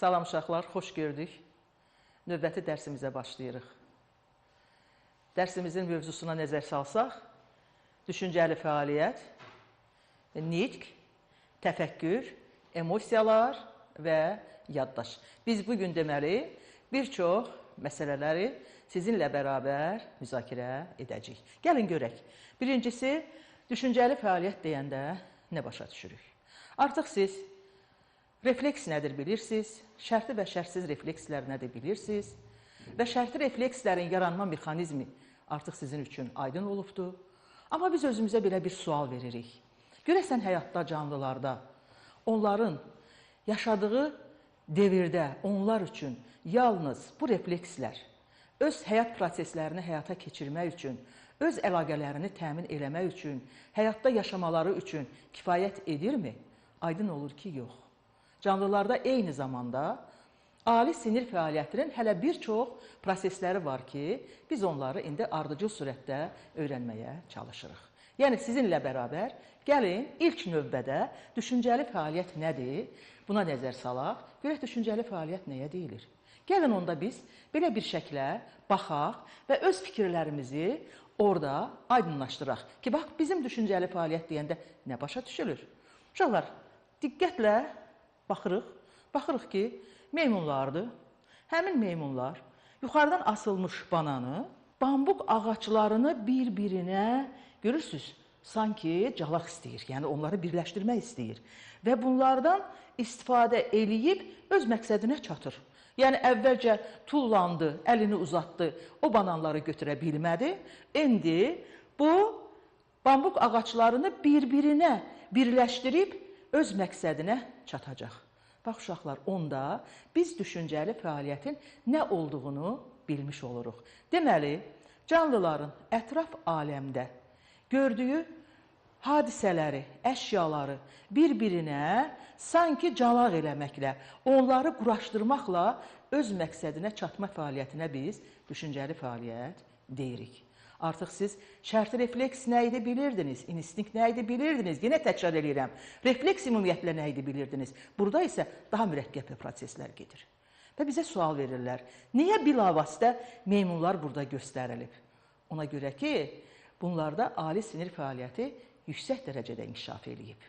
Salam uşaqlar, xoş gördük. Növbəti dərsimizə başlayırıq. Dərsimizin mövzusuna nəzər salsaq, düşüncəli fəaliyyət, nitq, təfəkkür, emosiyalar və yaddaş. Biz bugün deməli bir çox məsələləri sizinlə bərabər müzakirə edəcəyik. Gəlin görək. Birincisi, düşüncəli fəaliyyət deyəndə nə başa düşürük? Artıq siz refleks nədir bilirsiniz, şərtli və şərtsiz reflekslər nədir bilirsiniz və şərtli reflekslərin yaranma mexanizmi artıq sizin üçün aydın olubdur. Amma biz özümüzə belə bir sual veririk. Görəsən həyatda, canlılarda, onların yaşadığı devirdə onlar üçün yalnız bu reflekslər öz həyat proseslərini həyata keçirmək üçün, öz əlaqələrini təmin eləmək üçün, həyatda yaşamaları üçün kifayət edirmi? Aydın olur ki, yox. Canlılarda eyni zamanda ali sinir fəaliyyətinin hələ bir çox prosesləri var ki, biz onları indi ardıcıl sürətdə öyrənməyə çalışırıq. Yəni, sizinlə bərabər gəlin ilk növbədə düşüncəli fəaliyyət nədir? Buna nəzər salaq, görək düşüncəli fəaliyyət nəyə deyilir? Gəlin onda biz belə bir şəklə baxaq və öz fikirlərimizi orada aydınlaşdıraq ki, bax, bizim düşüncəli fəaliyyət deyəndə nə başa düşülür? Uşaqlar, diqqətlə baxırıq ki, meymunlardır. Həmin meymunlar yuxarıdan asılmış bananı, bambuk ağaclarını bir-birinə, görürsünüz, sanki calaq istəyir, yəni onları birləşdirmək istəyir. Və bunlardan istifadə eləyib öz məqsədinə çatır. Yəni, əvvəlcə tullandı, əlini uzatdı, o bananları götürə bilmədi. İndi bu bambuk ağaclarını bir-birinə birləşdirib öz məqsədinə çatacaq. Bax, uşaqlar, onda biz düşüncəli fəaliyyətin nə olduğunu bilmiş oluruq. Deməli, canlıların ətraf aləmdə gördüyü hadisələri, əşyaları bir-birinə sanki calaq eləməklə, onları quraşdırmaqla öz məqsədinə çatma fəaliyyətinə biz düşüncəli fəaliyyət deyirik. Artıq siz şərti refleks nə idi bilirdiniz, instinkt nə idi bilirdiniz, yenə təkrar edirəm. Refleks ümumiyyətlə nə idi bilirdiniz. Burada isə daha mürəkkəb proseslər gedir. Və bizə sual verirlər, niyə bilavasitə meymunlar burada göstərilib? Ona görə ki, bunlarda ali sinir fəaliyyəti yüksək dərəcədə inkişaf eləyib.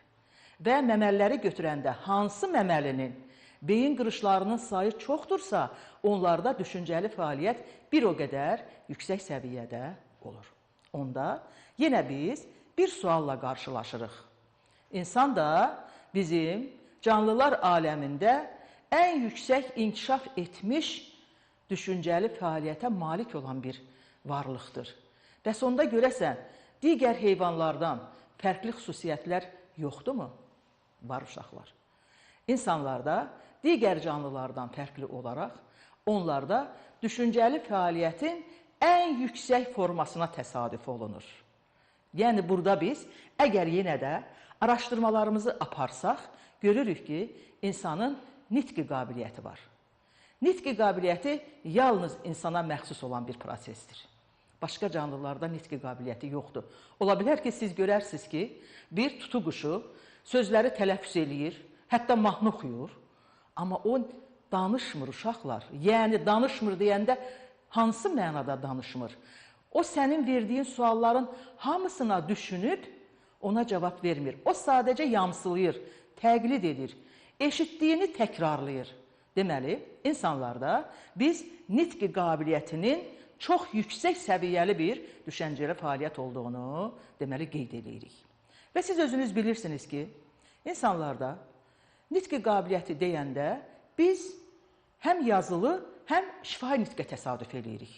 Və məməliləri götürəndə hansı məməlinin beyin qırışlarının sayı çoxdursa, onlarda düşüncəli fəaliyyət bir o qədər yüksək səviyyədə olur. Onda yenə biz bir sualla qarşılaşırıq. İnsan da bizim canlılar aləmində ən yüksək inkişaf etmiş düşüncəli fəaliyyətə malik olan bir varlıqdır. Bəs onda görəsən, digər heyvanlardan fərqli xüsusiyyətlər yoxdurmu? Var uşaqlar. İnsanlarda digər canlılardan fərqli olaraq, onlarda düşüncəli fəaliyyətin ən yüksək formasına təsadüf olunur. Yəni, burada biz, əgər yenə də araşdırmalarımızı aparsaq, görürük ki, insanın nitqi qabiliyyəti var. Nitqi qabiliyyəti yalnız insana məxsus olan bir prosesdir. Başqa canlılarda nitqi qabiliyyəti yoxdur. Ola bilər ki, siz görərsiniz ki, bir tutu quşu sözləri tələffüz eləyir, hətta mahnı oxuyur, amma o danışmır uşaqlar. Yəni, danışmır deyəndə hansı mənada danışmır? O, sənin verdiyin sualların hamısına düşünüb, ona cavab vermir. O, sadəcə yamsılayır, təqlid edir, eşitdiyini təkrarlayır. Deməli, insanlarda biz nitqi qabiliyyətinin çox yüksək səviyyəli bir düşüncəli fəaliyyət olduğunu deməli qeyd edirik. Və siz özünüz bilirsiniz ki, insanlarda nitqi qabiliyyəti deyəndə biz həm yazılı, həm şifahi nitqə təsadüf edirik.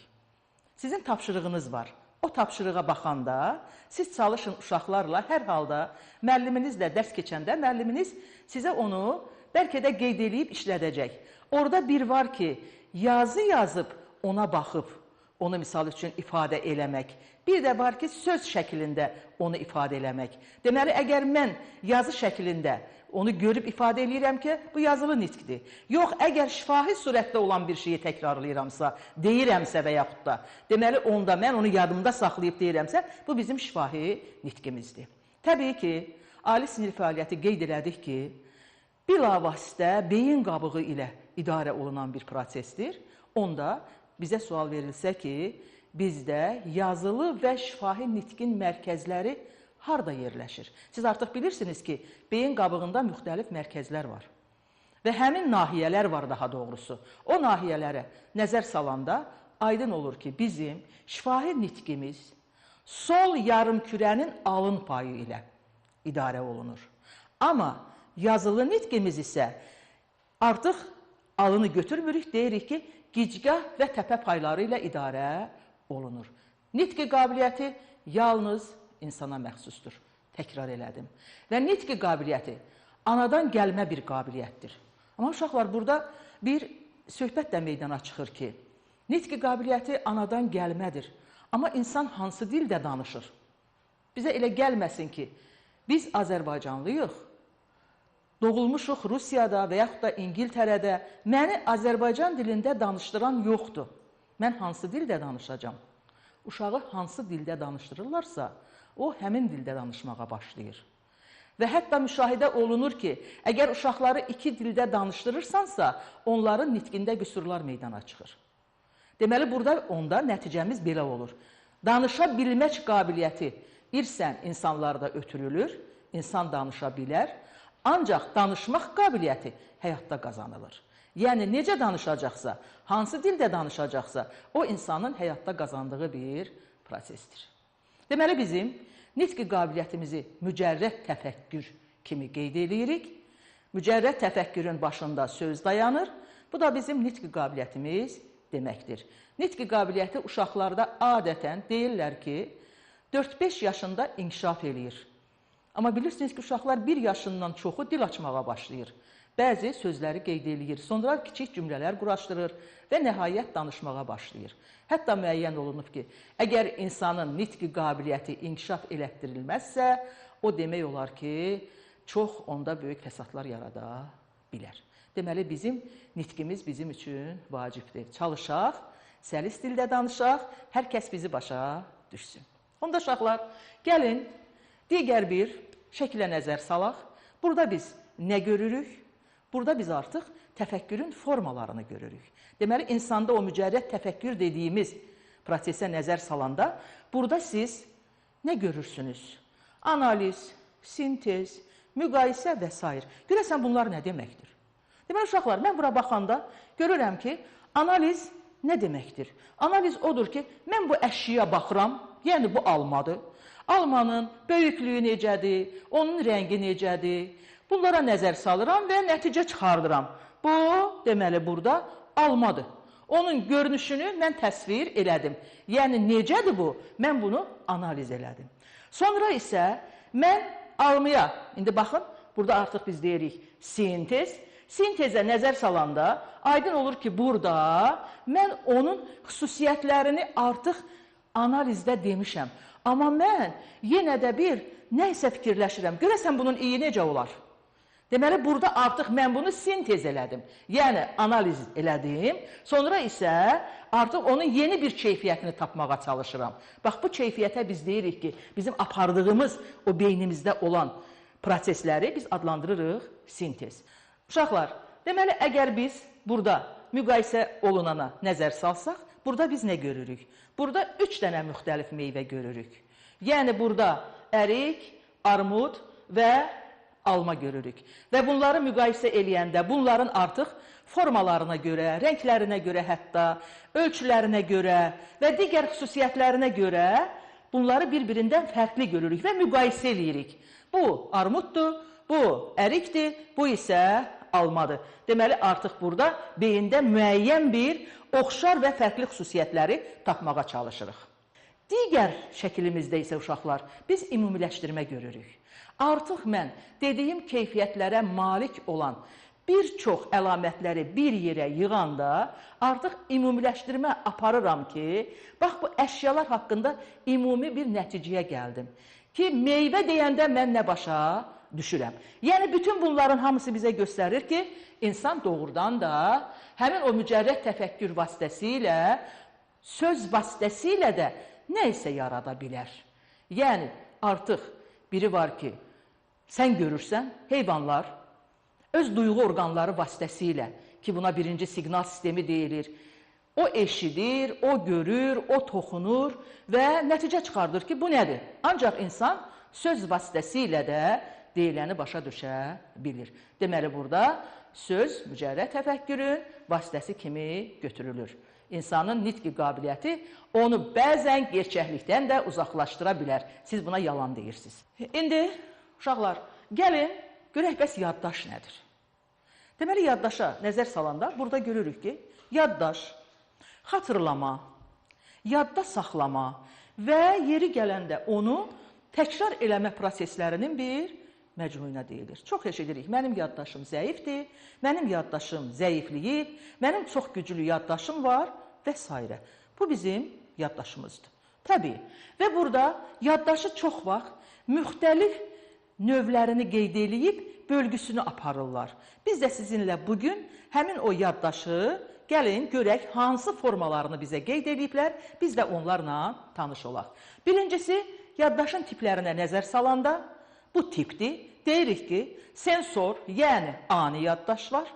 Sizin tapşırığınız var. O tapşırığa baxanda siz çalışın uşaqlarla, hər halda müəlliminizlə dərs keçəndə müəlliminiz sizə onu bəlkə də qeyd edib işlədəcək. Orada bir var ki, yazı yazıb ona baxıb, onu misal üçün ifadə eləmək. Bir də var ki, söz şəklində onu ifadə eləmək. Deməli, əgər mən yazı şəklində onu görüb ifadə edirəm ki, bu yazılı nitqdir. Yox, əgər şifahi surətdə olan bir şeyi təkrarlayıramsa, deyirəmsə və yaxud da, deməli, onda mən onu yadımda saxlayıb deyirəmsə, bu bizim şifahi nitqimizdir. Təbii ki, ali sinir fəaliyyəti qeyd elədik ki, bilavasitə beyin qabığı ilə idarə olunan bir prosesdir. Onda bizə sual verilsə ki, bizdə yazılı və şifahi nitqin mərkəzləri harda yerləşir? Siz artıq bilirsiniz ki, beyin qabığında müxtəlif mərkəzlər var. Və həmin nahiyələr var daha doğrusu. O nahiyələrə nəzər salanda aydın olur ki, bizim şifahi nitqimiz sol yarımkürənin alın payı ilə idarə olunur. Amma yazılı nitqimiz isə artıq alını götürmürük, deyirik ki, gicgah və təpə payları ilə idarə olunur. Nitqi qabiliyyəti yalnız insana məxsusdur. Təkrar elədim. Və nitqi qabiliyyəti anadan gəlmə bir qabiliyyətdir. Amma uşaqlar, burada bir söhbət də meydana çıxır ki, nitqi qabiliyyəti anadan gəlmədir. Amma insan hansı dildə danışır? Bizə elə gəlməsin ki, biz Azərbaycanlıyıq, doğulmuşuq Rusiyada və yaxud da İngiltərədə, məni Azərbaycan dilində danışdıran yoxdur. Mən hansı dildə danışacam? Uşağı hansı dildə danışdırırlarsa, o həmin dildə danışmağa başlayır. Və hətta müşahidə olunur ki, əgər uşaqları iki dildə danışdırırsansa, onların nitqində qüsurlar meydana çıxır. Deməli, burada onda nəticəmiz belə olur. Danışa bilmək qabiliyyəti irsən insanlarda ötürülür, insan danışa bilər, ancaq danışmaq qabiliyyəti həyatda qazanılır. Yəni, necə danışacaqsa, hansı dildə danışacaqsa, o insanın həyatda qazandığı bir prosesdir. Deməli, bizim nitqi qabiliyyətimizi mücərrəd təfəkkür kimi qeyd edirik. Mücərrəd təfəkkürün başında söz dayanır. Bu da bizim nitqi qabiliyyətimiz deməkdir. Nitqi qabiliyyəti uşaqlarda adətən deyirlər ki, 4-5 yaşında inkişaf eləyir. Amma bilirsiniz ki, uşaqlar 1 yaşından çoxu dil açmağa başlayır. Bəzi sözləri qeyd eləyir, sonra kiçik cümlələr quraşdırır və nəhayət danışmağa başlayır. Hətta müəyyən olunub ki, əgər insanın nitqi qabiliyyəti inkişaf elətdirilməzsə, o demək olar ki, çox onda böyük fəsadlar yarada bilər. Deməli, bizim nitqimiz bizim üçün vacibdir. Çalışaq, səlis dildə danışaq, hər kəs bizi başa düşsün. Onda uşaqlar, gəlin, digər bir şəklə nəzər salaq. Burada biz nə görürük? Burada biz artıq təfəkkürün formalarını görürük. Deməli, insanda o mücərrəd təfəkkür dediyimiz prosesə nəzər salanda, burada siz nə görürsünüz? Analiz, sintez, müqayisə və s. Görəsən, bunlar nə deməkdir? Deməli, uşaqlar, mən bura baxanda görürəm ki, analiz nə deməkdir? Analiz odur ki, mən bu əşyaya baxıram, yəni bu almadır. Almanın böyüklüyü necədir, onun rəngi necədir? Bunlara nəzər salıram və nəticə çıxardıram. Bu, deməli, burada almadır. Onun görünüşünü mən təsvir elədim. Yəni, necədir bu? Mən bunu analiz elədim. Sonra isə mən almaya, indi baxın, burada artıq biz deyirik sintez. Sintezə nəzər salanda aydın olur ki, burada mən onun xüsusiyyətlərini artıq analizdə demişəm. Amma mən yenə də bir nəysə fikirləşirəm. Görəsən, bunun iyi necə olar? Deməli, burada artıq mən bunu sintez elədim. Yəni, analiz elədim. Sonra isə artıq onun yeni bir keyfiyyətini tapmağa çalışıram. Bax, bu keyfiyyətə biz deyirik ki, bizim apardığımız o beynimizdə olan prosesləri biz adlandırırıq sintez. Uşaqlar, deməli, əgər biz burada müqayisə olunana nəzər salsaq, burada biz nə görürük? Burada 3 dənə müxtəlif meyvə görürük. Yəni, burada ərik, armud və alma görürük. Və bunları müqayisə eləyəndə bunların artıq formalarına görə, rənglərinə görə hətta, ölçülərinə görə və digər xüsusiyyətlərinə görə bunları bir-birindən fərqli görürük və müqayisə eləyirik. Bu armuddur, bu ərikdir, bu isə almadır. Deməli, artıq burada beyində müəyyən bir oxşar və fərqli xüsusiyyətləri tapmağa çalışırıq. Digər şəkilimizdə isə uşaqlar, biz ümumiləşdirmə görürük. Artıq mən dediyim keyfiyyətlərə malik olan bir çox əlamətləri bir yerə yığanda artıq ümumiləşdirmə aparıram ki, bax bu əşyalar haqqında ümumi bir nəticəyə gəldim. Ki, meyvə deyəndə mən nə başa düşürəm. Yəni, bütün bunların hamısı bizə göstərir ki, insan doğrudan da həmin o mücərrəd təfəkkür vasitəsilə, söz vasitəsilə də nə isə yarada bilər. Yəni, artıq biri var ki, sən görürsən, heyvanlar öz duyğu orqanları vasitəsilə ki buna birinci siqnal sistemi deyilir. O eşidir, o görür, o toxunur və nəticə çıxardır ki, bu nədir? Ancaq insan söz vasitəsilə də deyiləni başa düşə bilir. Deməli, burada söz mücərrəd təfəkkürün vasitəsi kimi götürülür. İnsanın nitqi qabiliyyəti onu bəzən gerçəklikdən də uzaqlaşdıra bilər. Siz buna yalan deyirsiniz. İndi, uşaqlar, gəlin, görək bəs yaddaş nədir? Deməli, yaddaşa nəzər salanda burada görürük ki, yaddaş, xatırlama, yadda saxlama və yeri gələndə onu təkrar eləmə proseslərinin bir məcmuinə deyilir. Çox eşidirik, mənim yaddaşım zəifdir, mənim yaddaşım zəifliyib, mənim çox güclü yaddaşım var və s. Bu bizim yaddaşımızdır. Təbii. Və burada yaddaşı çox vaxt müxtəlif növlərini qeyd edib bölgüsünü aparırlar. Biz də sizinlə bugün həmin o yaddaşı gəlin görək hansı formalarını bizə qeyd ediblər, biz də onlarla tanış olaq. Birincisi, yaddaşın tiplərinə nəzər salanda, bu tipdir. Deyirik ki, sensor, yəni ani yaddaş var,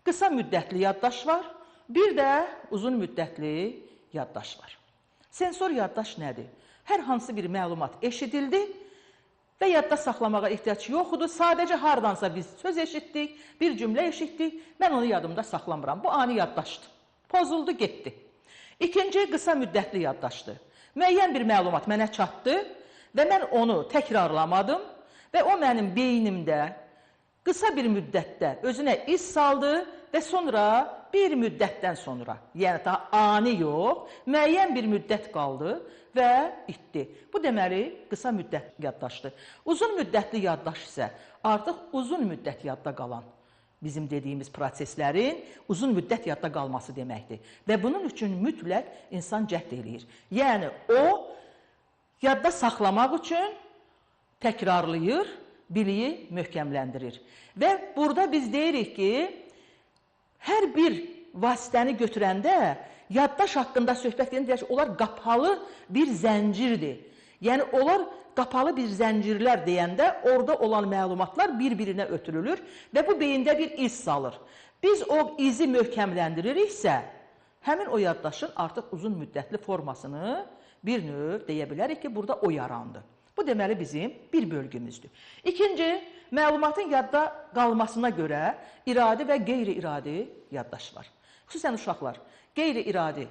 qısa müddətli yaddaş var, bir də uzun müddətli yaddaş var. Sensor yaddaş nədir? Hər hansı bir məlumat eşidildi və yadda saxlamağa ehtiyac yoxdur. Sadəcə hardansa biz söz eşitdik, bir cümlə eşitdik, mən onu yadımda saxlamıram. Bu ani yaddaşdır. Pozuldu, getdi. İkinci, qısa müddətli yaddaşdır. Müəyyən bir məlumat mənə çatdı və mən onu təkrarlamadım və o mənim beynimdə qısa bir müddətdə özünə iz saldı və sonra bir müddətdən sonra, yəni daha ani yox, müəyyən bir müddət qaldı və itdi. Bu deməli, qısa müddət yaddaşdır. Uzun müddətli yaddaş isə artıq uzun müddət yadda qalan bizim dediyimiz proseslərin uzun müddət yadda qalması deməkdir. Və bunun üçün mütləq insan cəhd eləyir. Yəni, o yadda saxlamaq üçün təkrarlayır, biliyi möhkəmləndirir. Və burada biz deyirik ki, hər bir vasitəni götürəndə yaddaş haqqında söhbət edir ki, onlar qapalı bir zəncirdir. Yəni, onlar qapalı bir zəncirlər deyəndə orada olan məlumatlar bir-birinə ötürülür və bu beyində bir iz salır. Biz o izi möhkəmləndiririksə, həmin o yaddaşın artıq uzun müddətli formasını bir növ deyə bilərik ki, burada o yarandı. Bu deməli bizim bir bölgümüzdür. İkinci, məlumatın yadda qalmasına görə iradi və qeyri-iradi yaddaş var. Xüsusən uşaqlar, qeyri-iradi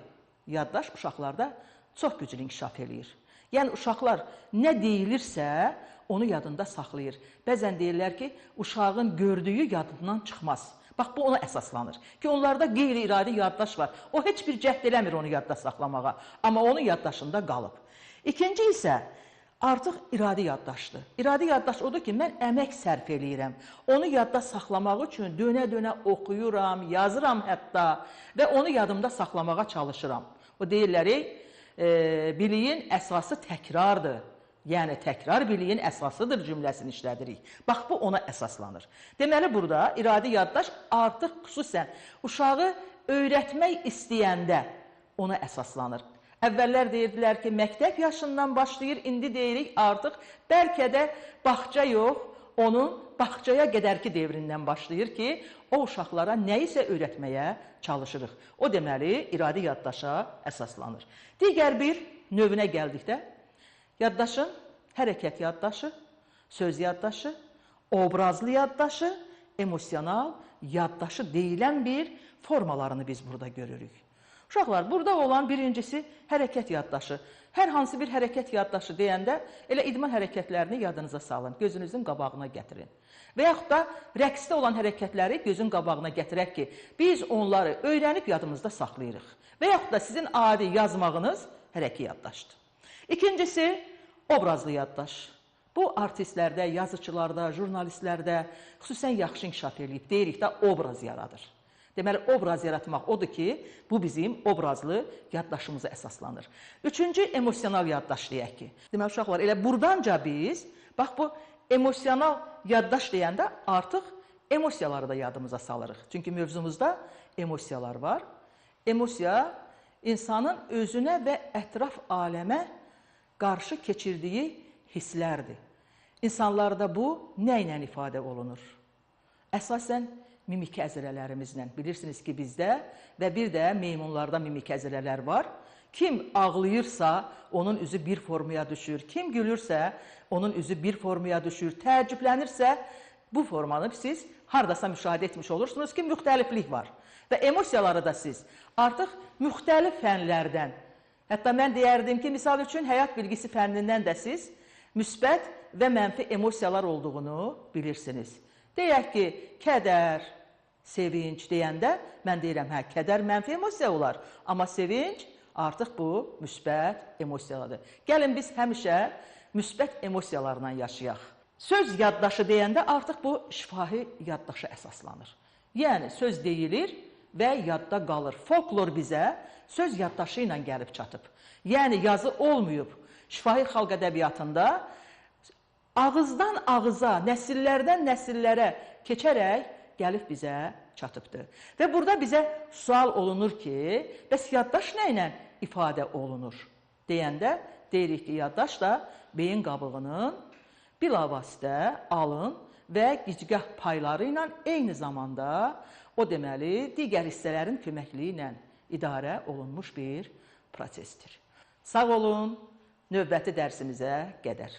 yaddaş uşaqlarda çox güclü inkişaf eləyir. Yəni, uşaqlar nə deyilirsə, onu yadında saxlayır. Bəzən deyirlər ki, uşağın gördüyü yadından çıxmaz. Bax, bu ona əsaslanır ki, onlarda qeyri-iradi yaddaş var. O heç bir cəhd eləmir onu yadda saxlamağa, amma onun yaddaşında qalıb. İkinci isə artıq iradi yaddaşdır. İradi yaddaş odur ki, mən əmək sərf eləyirəm. Onu yadda saxlamaq üçün dönə-dönə oxuyuram, yazıram hətta və onu yadımda saxlamağa çalışıram. O deyirlər, biliyin əsası təkrardır. Yəni, təkrar biliyin əsasıdır cümləsini işlədirik. Bax, bu ona əsaslanır. Deməli, burada iradi yaddaş artıq xüsusən uşağı öyrətmək istəyəndə ona əsaslanır. Əvvəllər deyirdilər ki, məktəb yaşından başlayır, indi deyirik artıq bəlkə də bağça yox, onun bağçaya qədərki devrindən başlayır ki, o uşaqlara nə isə öyrətməyə çalışırıq. O deməli, iradi yaddaşa əsaslanır. Digər bir növünə gəldikdə, yaddaşın hərəkət yaddaşı, söz yaddaşı, obrazlı yaddaşı, emosional yaddaşı deyilən bir formalarını biz burada görürük. Uşaqlar, burada olan birincisi hərəkət yaddaşı. Hər hansı bir hərəkət yaddaşı deyəndə elə idman hərəkətlərini yadınıza salın, gözünüzün qabağına gətirin. Və yaxud da rəqsdə olan hərəkətləri gözün qabağına gətirək ki, biz onları öyrənib yadımızda saxlayırıq. Və yaxud da sizin adi yazmağınız hərəkət yaddaşdır. İkincisi, obrazlı yaddaş. Bu, artistlərdə, yazıçılarda, jurnalistlərdə xüsusən yaxşı inkişaf edib, deyirik də obraz yaradır. Deməli, obraz yaratmaq odur ki, bu bizim obrazlı yaddaşımıza əsaslanır. Üçüncü, emosional yaddaş deyək ki. Deməli, uşaqlar, elə buradanca biz, bax bu emosional yaddaş deyəndə artıq emosiyaları da yadımıza salırıq. Çünki mövzumuzda emosiyalar var. Emosiya, insanın özünə və ətraf aləmə qarşı keçirdiyi hisslərdir. İnsanlarda bu nə ilə ifadə olunur? Əsasən mimik əzələlərimizlə. Bilirsiniz ki, bizdə və bir də meymunlarda mimik əzələlər var. Kim ağlayırsa, onun üzü bir formaya düşür. Kim gülürsə, onun üzü bir formaya düşür. Təəccüblənirsə, bu formanı siz haradasa müşahidə etmiş olursunuz ki, müxtəliflik var. Və emosiyaları da siz artıq müxtəlif fənlərdən, hətta mən deyərdim ki, misal üçün, həyat bilgisi fənnindən də siz müsbət və mənfi emosiyalar olduğunu bilirsiniz. Deyək ki, kədər, sevinç deyəndə, mən deyirəm, hə, kədər mənfi emosiya olar, amma sevinç artıq bu müsbət emosiyalardır. Gəlin biz həmişə müsbət emosiyalarla yaşayaq. Söz yaddaşı deyəndə artıq bu şifahi yaddaşa əsaslanır. Yəni, söz deyilir və yadda qalır. Folklor bizə söz yaddaşı ilə gəlib çatıb. Yəni, yazı olmayıb. Şifahi xalq ədəbiyyatında ağızdan ağıza, nəsillərdən nəsillərə keçərək gəlib bizə çatıbdır. Və burada bizə sual olunur ki, bəs yaddaş nə ilə ifadə olunur? Deyəndə deyirik ki, yaddaş da beyin qabığının bilavasitə alın və gicgah payları ilə eyni zamanda o deməli digər hissələrin köməkliyi ilə idarə olunmuş bir prosesdir. Sağ olun, növbəti dərsimizə qədər.